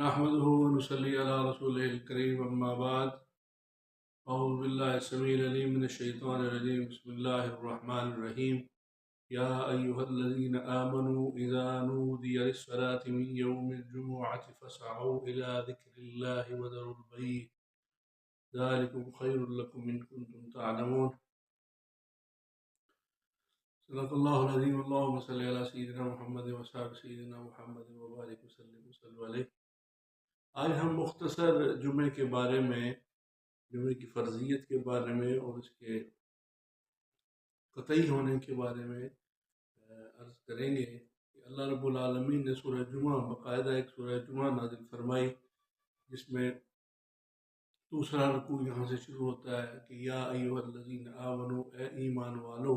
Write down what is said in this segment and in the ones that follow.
نحمده ونصلي على رسوله الكريم أما بعد أعوذ بالله السميع العليم من الشيطان الرجيم بسم الله الرحمن الرحيم يا أيها الذين آمنوا إذا نودي للصلاة من يوم الجمعة فاسعوا إلى ذكر الله وذروا البيع ذلكم خير لكم إن كنتم تعلمون صدق الله العظيم اللهم صل على سيدنا محمد وصحب سيدنا محمد وبارك وسلم عليه. آج ہم مختصر جمعے کے بارے میں، جمعے کی فرضیت کے بارے میں اور اس کے قطعی ہونے کے بارے میں عرض کریں گے کہ اللہ رب العالمین نے سورہ جمعہ، باقاعدہ ایک سورہ جمعہ نازل فرمائی، جس میں دوسرا رکوع یہاں سے شروع ہوتا ہے کہ یا ایھا الذین آمنو، اے ایمان والو،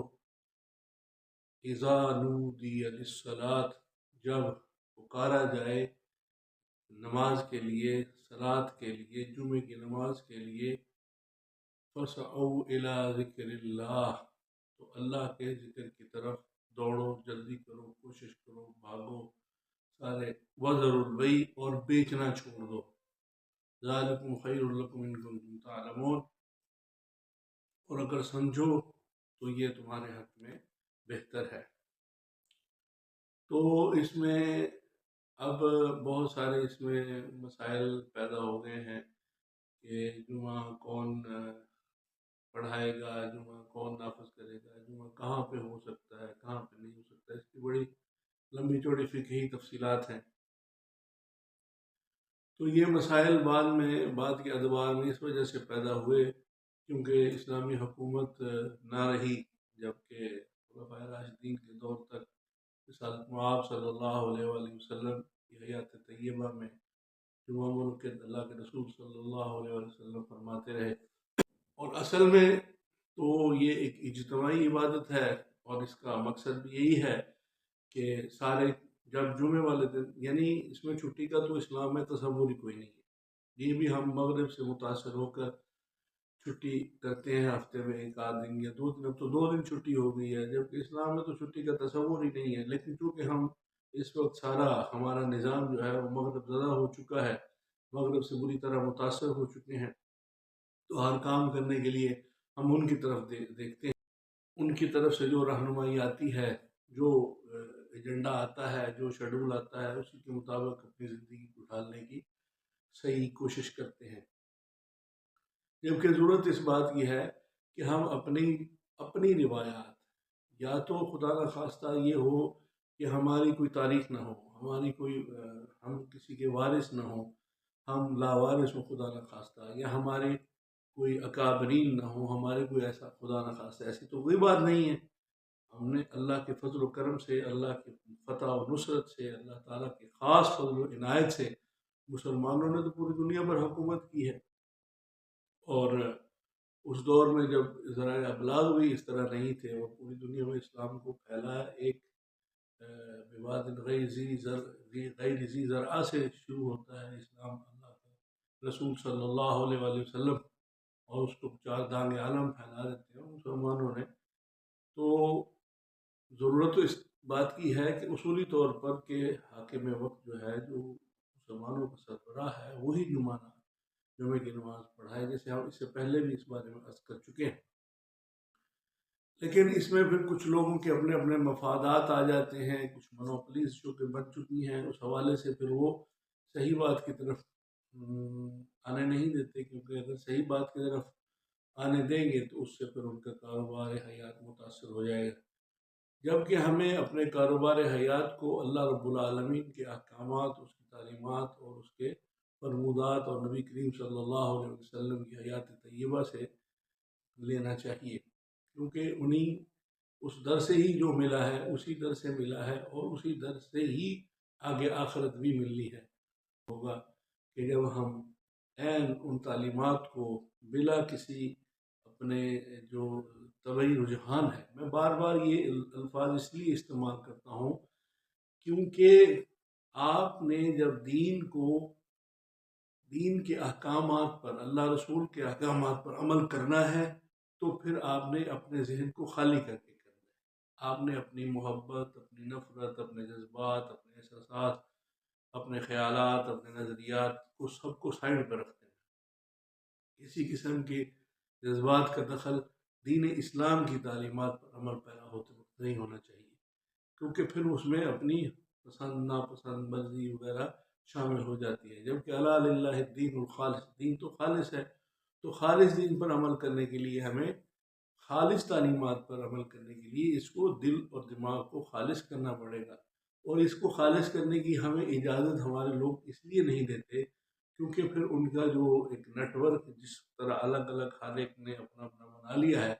اذا نودی للصلاۃ، جب پکارا جائے نماز کے لیے، صلاۃ کے لیے، جمعے کی نماز کے لیے، فسعوا الی ذکر اللہ، تو اللہ کے ذکر کی طرف دوڑو، جلدی کرو، کوشش کرو، بھاگو سارے، وذروا البیع، اور بیچنا چھوڑ دو، ذالکم خیر لکم ان کنتم تعلمون، اور اگر سمجھو تو یہ تمہارے حق میں بہتر ہے. تو اس میں اب بہت سارے اس میں مسائل پیدا ہو گئے ہیں کہ جمعہ کون پڑھائے گا، جمعہ کون نافذ کرے گا، جمعہ کہاں پہ ہو سکتا ہے، کہاں پہ نہیں ہو سکتا. اس کی بڑی لمبی چوڑی فقہی تفصیلات ہیں. تو یہ مسائل بعد کے ادوار میں اس وجہ سے پیدا ہوئے کیونکہ اسلامی حکومت نہ رہی، جبکہ خلفائے راشدین کے دور تک رسالت مآب صلی اللہ علیہ وآلہ وسلم کی حیات طیبہ میں جمعہ ملک کے اللہ کے رسول صلی اللہ علیہ وآلہ وسلم فرماتے رہے. اور اصل میں تو یہ ایک اجتماعی عبادت ہے، اور اس کا مقصد بھی یہی ہے کہ سارے جب جمعے والے دن، یعنی اس میں چھٹی کا تو اسلام میں تصور ہی کوئی نہیں ہے. یہ بھی ہم مغرب سے متاثر ہو کر چھٹی کرتے ہیں، ہفتے میں ایک آدھ دن یا 2 دن، اب تو 2 دن چھٹی ہو گئی ہے، جبکہ اسلام میں تو چھٹی کا تصور ہی نہیں ہے. لیکن چونکہ ہم اس وقت سارا ہمارا نظام جو ہے وہ مغرب زدہ ہو چکا ہے، مغرب سے بری طرح متاثر ہو چکے ہیں، تو ہر کام کرنے کے لیے ہم ان کی طرف دیکھتے ہیں. ان کی طرف سے جو رہنمائی آتی ہے، جو ایجنڈا آتا ہے، جو شیڈول آتا ہے، اسی کے مطابق اپنی زندگی کو ڈھالنے کی صحیح کوشش کرتے ہیں. جبکہ ضرورت اس بات کی ہے کہ ہم اپنی روایات، یا تو خدا نخواستہ یہ ہو کہ ہماری کوئی تاریخ نہ ہو، ہم کسی کے وارث نہ ہوں، ہم لاوارث ہوں خدا نخواستہ، یا ہمارے کوئی اکابرین نہ ہو، ہمارے کوئی ایسا خدا نخواستہ ایسی تو کوئی بات نہیں ہے. ہم نے اللہ کے فضل و کرم سے، اللہ کی فتح و نصرت سے، اللہ تعالیٰ کے خاص فضل و عنایت سے مسلمانوں نے تو پوری دنیا پر حکومت کی ہے. اور اس دور میں جب ذرائع ابلاغ بھی اس طرح نہیں تھے اور پوری دنیا میں اسلام کو پھیلایا، ایک بواد غیر ذی زرع سے شروع ہوتا ہے اسلام. اللہ کا رسول صلی اللہ علیہ وآلہ وسلم، اور اس کو 4 دانگ عالم پھیلا دیتے ہیں مسلمانوں نے. تو ضرورت تو اس بات کی ہے کہ اصولی طور پر کہ حاکم وقت جو ہے، جو مسلمانوں کا سربراہ ہے، وہی جمعے کی نماز پڑھائے، جیسے ہم اس سے پہلے بھی اس بارے میں عرض کر چکے ہیں. لیکن اس میں پھر کچھ لوگوں کے اپنے اپنے مفادات آ جاتے ہیں، کچھ منوپلیز جو کہ بن چکی ہیں، اس حوالے سے پھر وہ صحیح بات کی طرف آنے نہیں دیتے، کیونکہ اگر صحیح بات کی طرف آنے دیں گے تو اس سے پھر ان کا کاروبار حیات متاثر ہو جائے گا. جبکہ ہمیں اپنے کاروبار حیات کو اللہ رب العالمین کے احکامات، اس کی تعلیمات اور اس کے فرمودات اور نبی کریم صلی اللہ علیہ وسلم کی حیات طیبہ سے لینا چاہیے، کیونکہ اس در سے ہی جو ملا ہے اسی در سے ملا ہے، اور اسی در سے ہی آگے آخرت بھی ملنی ہے. ہوگا کہ جب ہم ان تعلیمات کو بلا کسی اپنے جو طبعی رجحان ہے، میں بار بار یہ الفاظ اس لیے استعمال کرتا ہوں کیونکہ آپ نے جب دین کے احکامات پر، اللہ رسول کے احکامات پر عمل کرنا ہے، تو پھر آپ نے اپنے ذہن کو خالی کر کے کرنا ہے. آپ نے اپنی محبت، اپنی نفرت، اپنے جذبات، اپنے احساسات اپنے خیالات، اپنے نظریات کو سب کو سائڈ پہ رکھتے ہیں. کسی قسم کے جذبات کا دخل دین اسلام کی تعلیمات پر عمل پیرا ہوتے وقت نہیں ہونا چاہیے، کیونکہ پھر اس میں اپنی پسند ناپسند مرضی وغیرہ شامل ہو جاتی ہے. جبکہ الا للہ الدین الخالص، دین تو خالص ہے. تو خالص دین پر عمل کرنے کے لیے ہمیں خالص تعلیمات پر عمل کرنے کے لیے اس کو دل اور دماغ کو خالص کرنا پڑے گا. اور اس کو خالص کرنے کی ہمیں اجازت ہمارے لوگ اس لیے نہیں دیتے کیونکہ پھر ان کا جو ایک نیٹ ورک جس طرح الگ الگ ہر ایک نے اپنا اپنا بنا لیا ہے،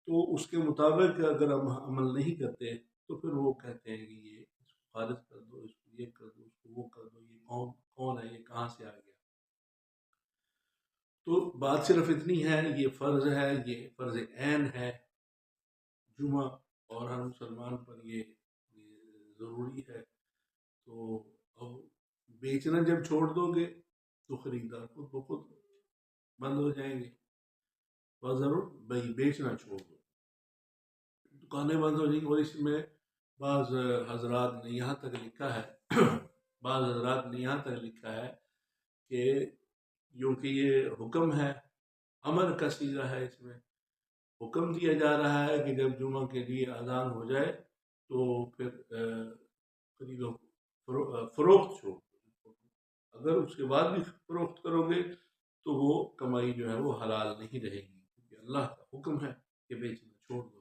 تو اس کے مطابق اگر ہم عمل نہیں کرتے تو پھر وہ کہتے ہیں کہ یہ اس کو خارج کر دو، اس کو یہ کر دو، اس کو وہ کر دو، یہ کون ہے، یہ کہاں سے آ گیا. تو بات صرف اتنی ہے، یہ فرض ہے، یہ فرض عین ہے جمعہ، اور ہر مسلمان پر یہ ضروری ہے. تو اب بیچنا جب چھوڑ دو گے تو خریدار خود بخود بند ہو جائیں گے. بس ضرور بھائی بیچنا چھوڑ دو، دکانیں بند ہو جائیں گی. اور اس میں بعض حضرات نے یہاں تک لکھا ہے بعض حضرات نے یہاں تک لکھا ہے کہ کیونکہ یہ حکم ہے، امر کا صیغہ ہے، اس میں حکم دیا جا رہا ہے کہ جب جمعہ کے لیے اذان ہو جائے تو پھر خرید و فروخت چھوڑ دو. اگر اس کے بعد بھی فروخت کرو گے تو وہ کمائی جو ہے وہ حلال نہیں رہے گی، کیونکہ اللہ کا حکم ہے کہ بیچنا چھوڑ دو.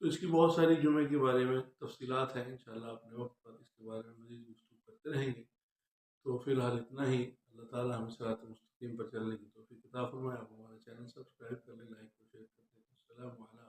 تو اس کی بہت ساری جمعے کے بارے میں تفصیلات ہیں، انشاءاللہ اپنے وقت پر اس کے بارے میں مزید گفتگو کرتے رہیں گے. تو فی الحال اتنا ہی. اللہ تعالیٰ ہمیں صراط مستقیم پر چلنے کی توفیق عطا فرمائے. آپ ہمارا چینل سبسکرائب کر لیں، لائک اور شیئر کر دیں. السلام علیکم.